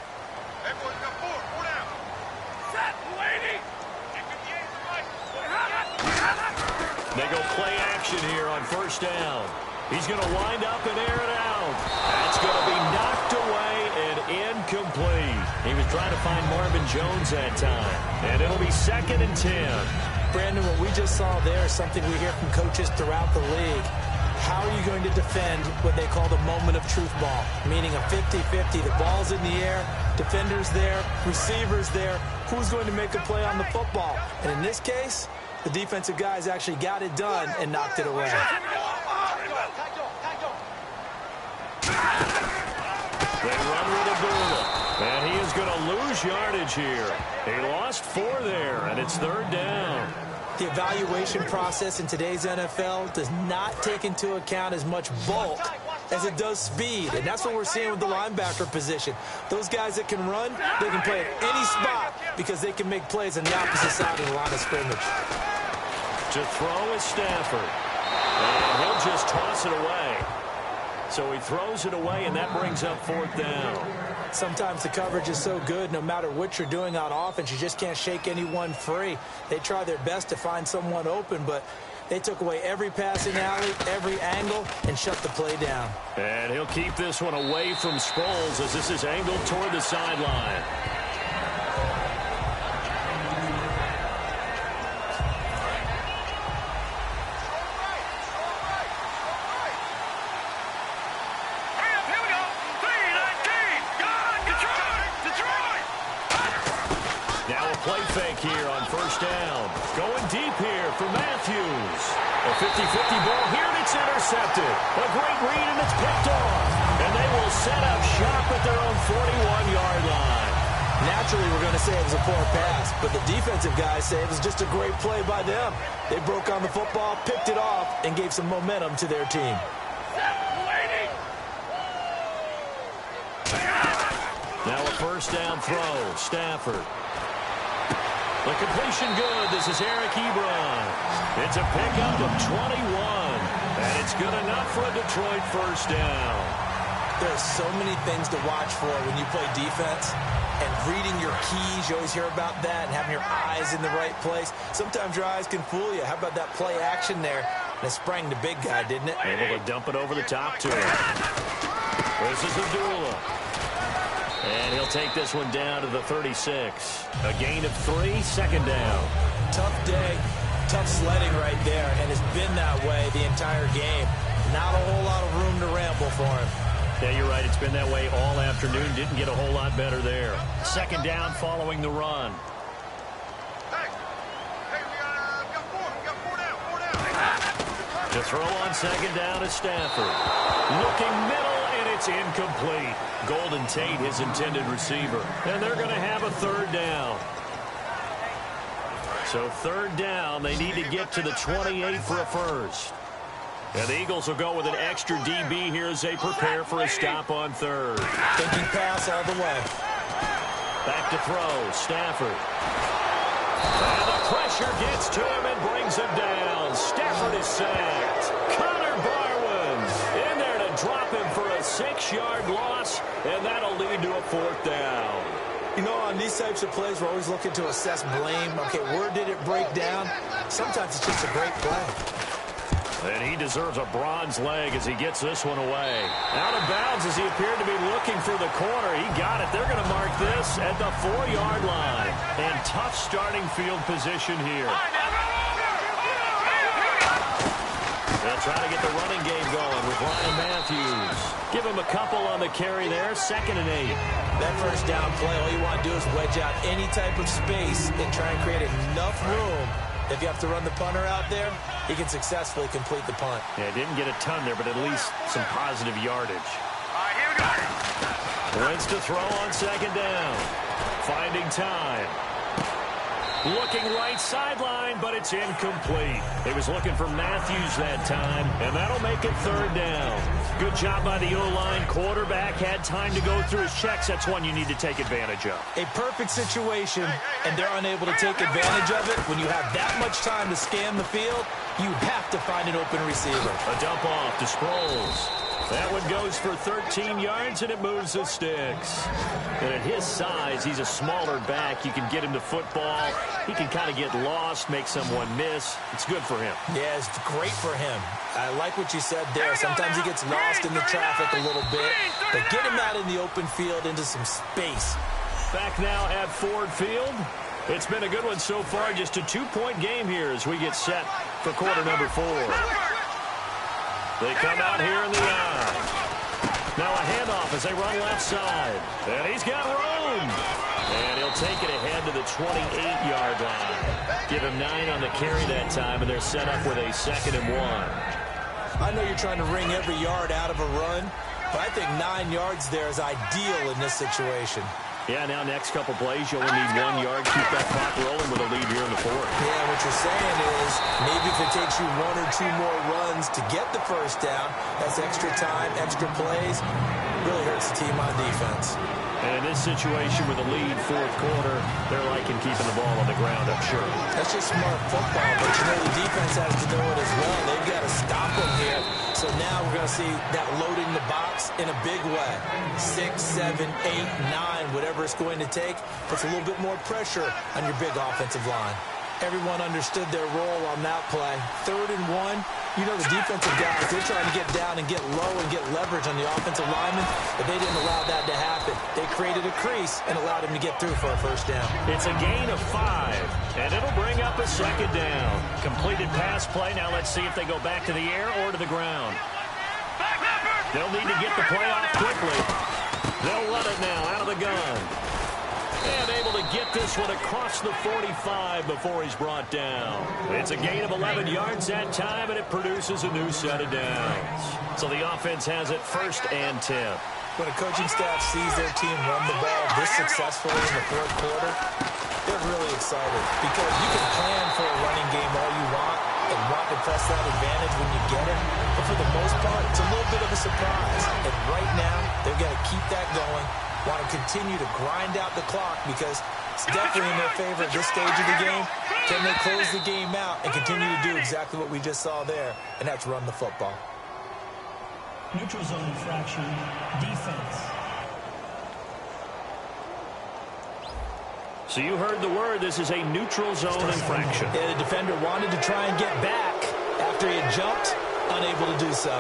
They go play action here on 1st down. He's going to wind up and air it out. That's going to be knocked away and incomplete. He was trying to find Marvin Jones that time. And it'll be 2nd and 10. Brandon, what we just saw there is something we hear from coaches throughout the league. How are you going to defend what they call the moment of truth ball? Meaning a 50-50. The ball's in the air, defenders there, receivers there. Who's going to make a play on the football? And in this case, the defensive guys actually got it done and knocked it away. They run with Abdullah, and he is going to lose yardage here. He lost 4 there, and it's 3rd down. The evaluation process in today's NFL does not take into account as much bulk as it does speed, and that's what we're seeing with the linebacker position. Those guys that can run, they can play at any spot because they can make plays on the opposite side of the line of scrimmage. To throw is Stafford, and he'll just toss it away. So he throws it away, and that brings up 4th down. Sometimes the coverage is so good, no matter what you're doing on offense, you just can't shake anyone free. They try their best to find someone open, but They took away every passing alley, every angle, and shut the play down. And he'll keep this one away from Sproles as this is angled toward the sideline. Play fake here on first down. Going deep here for Matthews. A 50-50 ball here, and it's intercepted. A great read, and it's picked off. And they will set up shop at their own 41-yard line. Naturally, we're going to say it was a poor pass, but the defensive guys say it was just a great play by them. They broke on the football, picked it off, and gave some momentum to their team. Now a first down throw. Stafford. The completion good. This is Eric Ebron. It's a pickup of 21. And it's good enough for a Detroit first down. There's so many things to watch for when you play defense. And reading your keys, you always hear about that. And having your eyes in the right place. Sometimes your eyes can fool you. How about that play action there? And it sprang the big guy, didn't it? Able to dump it over the top to him. This is Abdullah. And he'll take this one down to the 36. A gain of 3, second down. Tough day, tough sledding right there, and it's been that way the entire game. Not a whole lot of room to ramble for him. Yeah, you're right. It's been that way all afternoon. Didn't get a whole lot better there. Second down following the run. To throw on second down is Stafford. Looking middle, and it's incomplete. Golden Tate, his intended receiver. And they're going to have a third down. So third down, they need to get to the 28 for a first. And the Eagles will go with an extra DB here as they prepare for a stop on third. Thinking pass all the way. Back to throw, Stafford. And the pressure gets to him and brings him down. Stafford is sacked. Connor Barwin in there to drop him for a 6-yard loss, and that'll lead to a fourth down. You know, on these types of plays, we're always looking to assess blame. Okay, where did it break down? Sometimes it's just a great play. And he deserves a bronze leg as he gets this one away. Out of bounds as he appeared to be looking for the corner. He got it. They're going to mark this at the 4-yard line. And tough starting field position here. They'll try to get the running game going with Ryan Matthews. Give him a couple on the carry there. 2nd and 8. That first down play, all you want to do is wedge out any type of space and try and create enough room. If you have to run the punter out there, he can successfully complete the punt. Yeah, didn't get a ton there, but at least some positive yardage. All right, here we go. Wentz to throw on second down. Finding time. Looking right sideline, but it's incomplete. He was looking for Matthews that time, and that'll make it third down. Good job by the O-line. Quarterback had time to go through his checks. That's one you need to take advantage of. A perfect situation, and they're unable to take advantage of it. When you have that much time to scan the field, you have to find an open receiver. A dump off to Sproles. That one goes for 13 yards, and it moves the sticks. And at his size, he's a smaller back. You can get him to football. He can kind of get lost, make someone miss. It's good for him. Yeah, it's great for him. I like what you said there. Sometimes he gets lost in the traffic a little bit. But get him out in the open field into some space. Back now at Ford Field. It's been a good one so far. Just a 2-point game here as we get set for quarter number 4. They come out here in the eye. Now a handoff as they run left side. And he's got room. And he'll take it ahead to the 28-yard line. Give him 9 on the carry that time, and they're set up with a 2nd and 1. I know you're trying to wring every yard out of a run, but I think 9 yards there is ideal in this situation. Yeah, now next couple plays, you only need 1 yard. Keep that clock rolling with a lead here in the 4th. Yeah, what you're saying is maybe if it takes you 1 or 2 more runs to get the first down, that's extra time, extra plays. Really hurts the team on defense. And in this situation with a lead 4th quarter, they're liking keeping the ball on the ground, I'm sure. That's just smart football, but you know the defense has to know it as well. They've got to stop them here. So now we're going to see that loading the box in a big way. 6, 7, 8, 9, whatever it's going to take, puts a little bit more pressure on your big offensive line. Everyone understood their role on that play. 3rd and 1. You know the defensive guys, they're trying to get down and get low and get leverage on the offensive lineman, but they didn't allow that to happen. They created a crease and allowed him to get through for a first down. It's a gain of 5, and it'll bring up a 2nd down. Completed pass play. Now let's see if they go back to the air or to the ground. They'll need to get the play off quickly. They'll run it now out of the gun. And able to get this one across the 45 before he's brought down. It's a gain of 11 yards that time, and it produces a new set of downs. So the offense has it 1st and 10. When a coaching staff sees their team run the ball this successfully in the 4th quarter, they're really excited because you can plan for a running game all you want and want to press that advantage when you get it. But for the most part, it's a little bit of a surprise. And right now, they've got to keep that going. Want to continue to grind out the clock because it's definitely in their favor at this stage of the game. Can they close the game out and continue to do exactly what we just saw there, and that's run the football. Neutral zone infraction, defense. So you heard the word. This is a neutral zone infraction. Yeah, the defender wanted to try and get back after he had jumped, unable to do so.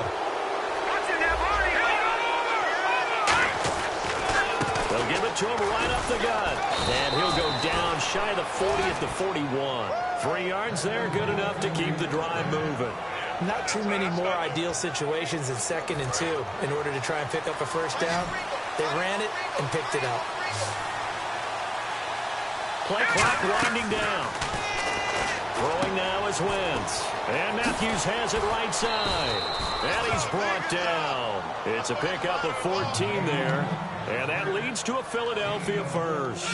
They'll give it to him right up the gut. And he'll go down shy of the 40 at the 41. 3 yards there, good enough to keep the drive moving. Not too many more ideal situations in 2nd and 2 in order to try and pick up a first down. They ran it and picked it up. Play clock winding down. Throwing now is Wentz. And Matthews has it right side. And he's brought down. It's a pickup of 14 there. And that leads to a Philadelphia first.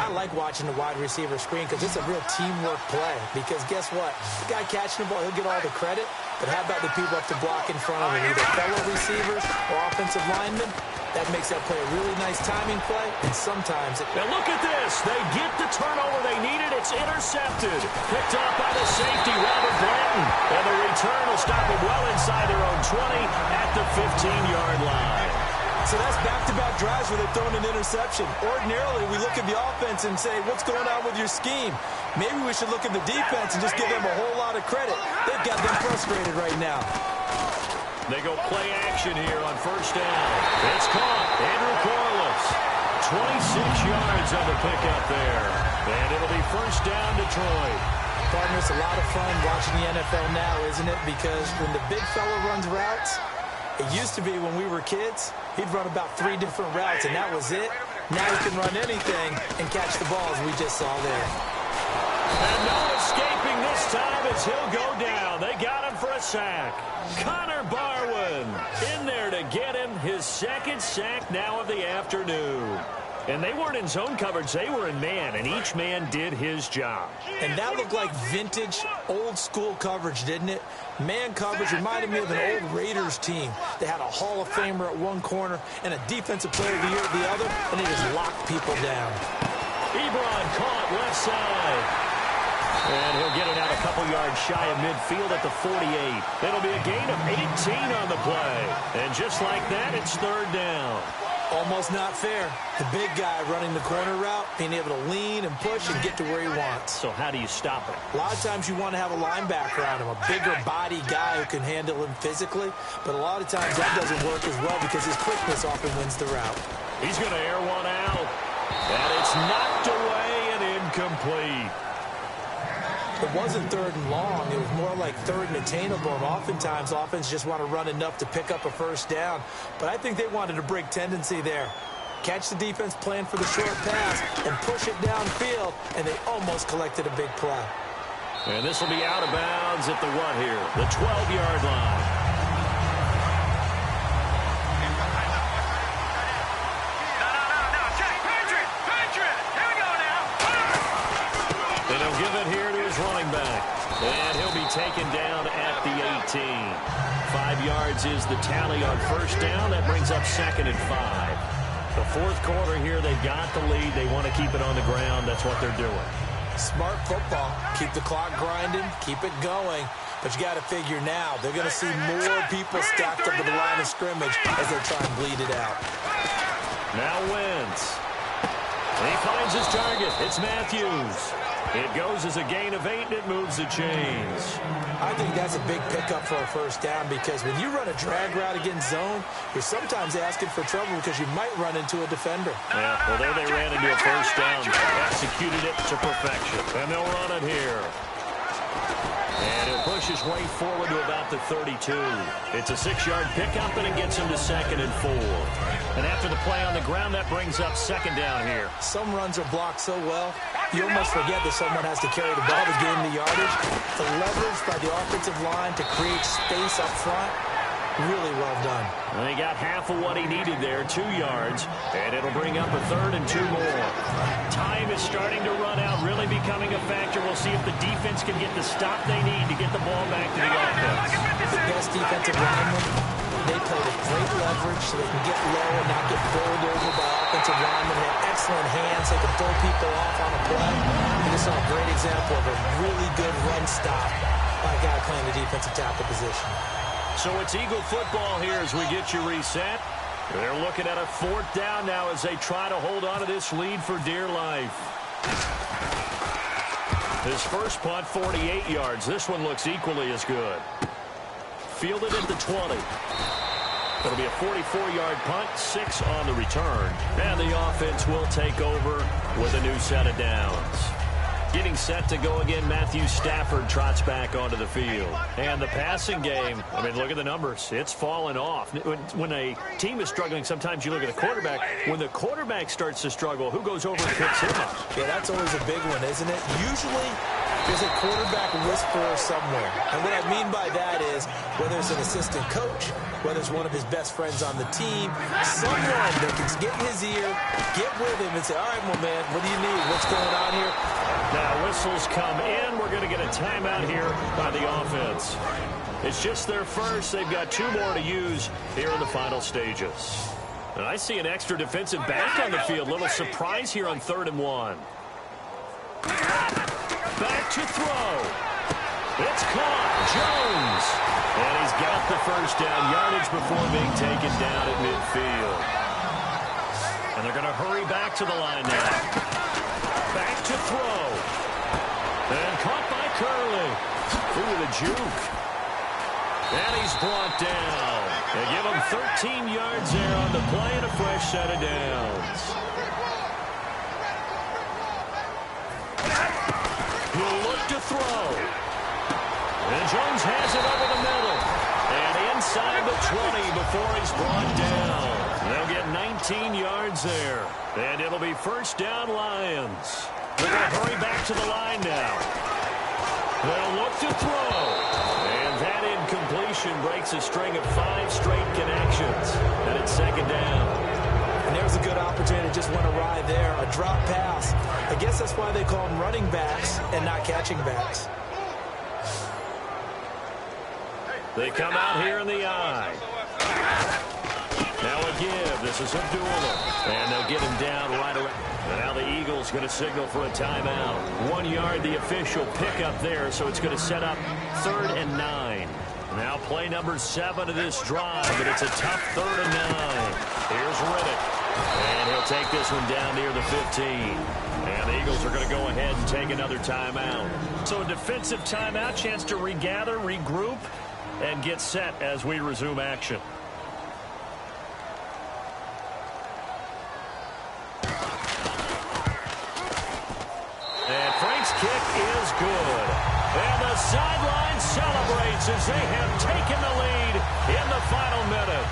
I like watching the wide receiver screen because it's a real teamwork play. Because guess what? The guy catching the ball, he'll get all the credit. But how about the people up to block in front of him, either fellow receivers or offensive linemen? That makes that play a really nice timing play, and sometimes it... Now look at this. They get the turnover they needed. It's intercepted. Picked off by the safety, Robert Blanton. And the return will stop them well inside their own 20 at the 15-yard line. So that's back-to-back drives where they've thrown an interception. Ordinarily, we look at the offense and say, what's going on with your scheme? Maybe we should look at the defense and just give them a whole lot of credit. They've got them frustrated right now. They go play action here on first down. It's caught. Andrew Corliss. 26 yards on the pickup there. And it'll be first down Detroit. Partner, it's a lot of fun watching the NFL now, isn't it? Because when the big fella runs routes, it used to be when we were kids, he'd run about 3 different routes, and that was it. Now he can run anything and catch the balls we just saw there. And no escaping this time as he'll go down. They got him for a sack. Connor Barwin in there to get him his 2nd sack now of the afternoon. And they weren't in zone coverage. They were in man, and each man did his job. And that looked like vintage, old-school coverage, didn't it? Man coverage reminded me of an old Raiders team. They had a Hall of Famer at one corner and a Defensive Player of the Year at the other, and they just locked people down. Ebron caught left side. And he'll get it out a couple yards shy of midfield at the 48. It'll be a gain of 18 on the play. And just like that, it's 3rd down. Almost not fair. The big guy running the corner route, being able to lean and push and get to where he wants. So how do you stop it? A lot of times you want to have a linebacker on him, a bigger body guy who can handle him physically. But a lot of times that doesn't work as well because his quickness often wins the route. He's going to air one out. And it's knocked away and incomplete. It wasn't 3rd and long. It was more like 3rd and attainable. And oftentimes, offense just want to run enough to pick up a first down. But I think they wanted a break tendency there. Catch the defense plan for the short pass and push it downfield, and they almost collected a big play. And this will be out of bounds at the what here? The 12-yard line. They'll give it here to his running back. And he'll be taken down at the 18. 5 yards is the tally on first down. That brings up 2nd and 5. The 4th quarter here, they've got the lead. They want to keep it on the ground. That's what they're doing. Smart football. Keep the clock grinding. Keep it going. But you got to figure now, they're going to see more people stacked up at the line of scrimmage as they try and bleed it out. Now Wentz. He finds his target. It's Matthews. It goes as a gain of 8, and it moves the chains. I think that's a big pickup for a first down because when you run a drag route against zone, you're sometimes asking for trouble because you might run into a defender. Yeah, well, there they ran into a first down. Executed it to perfection. And they'll run it here. And he'll push his way forward to about the 32. It's a 6-yard pickup, and it gets him to 2nd and 4. And after the play on the ground, that brings up 2nd down here. Some runs are blocked so well, you almost forget that someone has to carry the ball to gain the yardage. The leverage by the offensive line to create space up front, really well done. And he got half of what he needed there, 2 yards, and it'll bring up a 3rd and 2 more. Time is starting to run out, really becoming a factor. We'll see if the defense can get the stop they need to get the ball back to the offense. The best defensive linemen, they play with great leverage so they can get low and not get bowled over by offensive linemen. They have excellent hands. They can throw people off on a play. And this is a great example of a really good run stop by a guy playing the defensive tackle position. So it's Eagle football here as we get you reset. They're looking at a 4th down now as they try to hold on to this lead for dear life. His first punt, 48 yards. This one looks equally as good. Fielded at the 20. It'll be a 44-yard punt, 6 on the return. And the offense will take over with a new set of downs. Getting set to go again, Matthew Stafford trots back onto the field. And the passing game, I mean, look at the numbers. It's fallen off. When a team is struggling, sometimes you look at the quarterback. When the quarterback starts to struggle, who goes over and picks him up? Yeah, that's always a big one, isn't it? Usually, there's a quarterback whisperer somewhere. And what I mean by that is, whether it's an assistant coach, whether it's one of his best friends on the team, someone that can get in his ear, get with him, and say, all right, well, man, what do you need? What's going on here? Now, whistles come in. We're going to get a timeout here by the offense. It's just their first. They've got 2 more to use here in the final stages. And I see an extra defensive back on the field. Little surprise here on 3rd and 1. Back to throw. It's caught. Jones. And he's got the first down yardage before being taken down at midfield. And they're going to hurry back to the line now. Back to throw. And caught by Curley. Through the juke. And he's brought down. They give him 13 yards there on the play and a fresh set of downs. He'll look to throw. And Jones has it over the middle. And inside the 20 before he's brought down. They'll get 19 yards there. And it'll be first down Lions. They're going to hurry back to the line now. They'll look to throw. And that incompletion breaks a string of 5 straight connections. And it's 2nd down. And there's a good opportunity to just went awry there. A drop pass. I guess that's why they call them running backs and not catching backs. They come out here in the eye. Now a give. This is Abdullah. And they'll get him down right around. And now the Eagles going to signal for a timeout. 1 yard, the official pickup there, so it's going to set up 3rd and 9. Now play number 7 of this drive, but it's a tough 3rd and 9. Here's Riddick. And he'll take this one down near the 15. And the Eagles are going to go ahead and take another timeout. So a defensive timeout, chance to regather, regroup, and get set as we resume action. And Frank's kick is good. And the sideline celebrates as they have taken the lead in the final minute.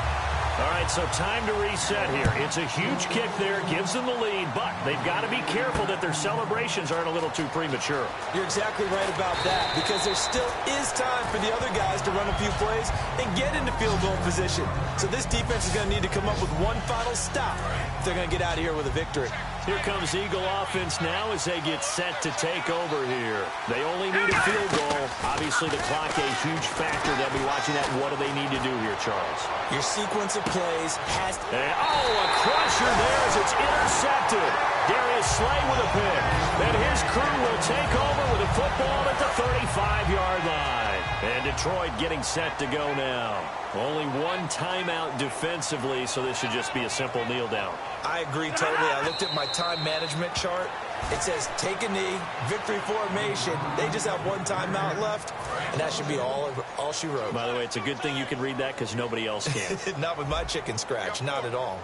All right, so time to reset here. It's a huge kick there, gives them the lead, but they've got to be careful that their celebrations aren't a little too premature. You're exactly right about that, because there still is time for the other guys to run a few plays and get into field goal position. So this defense is going to need to come up with one final stop if they're going to get out of here with a victory. Here comes Eagle offense now as they get set to take over here. They only need a field goal. Obviously, the clock a huge factor. They'll be watching that. What do they need to do here, Charles? Your sequence of plays has to... And, a crusher there as it's intercepted. Darius Slay with a pick. And his crew will take over with a football at the 35-yard line. And Detroit getting set to go now. Only one timeout defensively, so this should just be a simple kneel down. I agree totally. I looked at my time management chart. It says take a knee, victory formation. They just have one timeout left, and that should be all she wrote. By the way, it's a good thing you can read that because nobody else can. Not with my chicken scratch, not at all.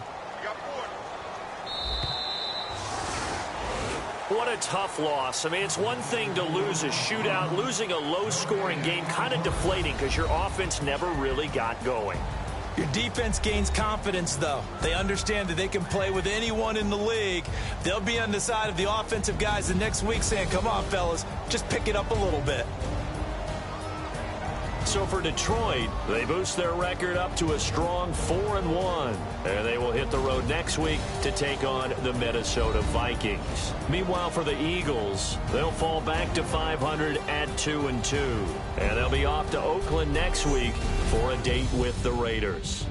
What a tough loss. I mean, it's one thing to lose a shootout. Losing a low-scoring game, kind of deflating because your offense never really got going. Your defense gains confidence, though. They understand that they can play with anyone in the league. They'll be on the side of the offensive guys the next week saying, come on, fellas, just pick it up a little bit. So for Detroit, they boost their record up to a strong 4-1. And they will hit the road next week to take on the Minnesota Vikings. Meanwhile, for the Eagles, they'll fall back to 500 at 2-2. And they'll be off to Oakland next week for a date with the Raiders.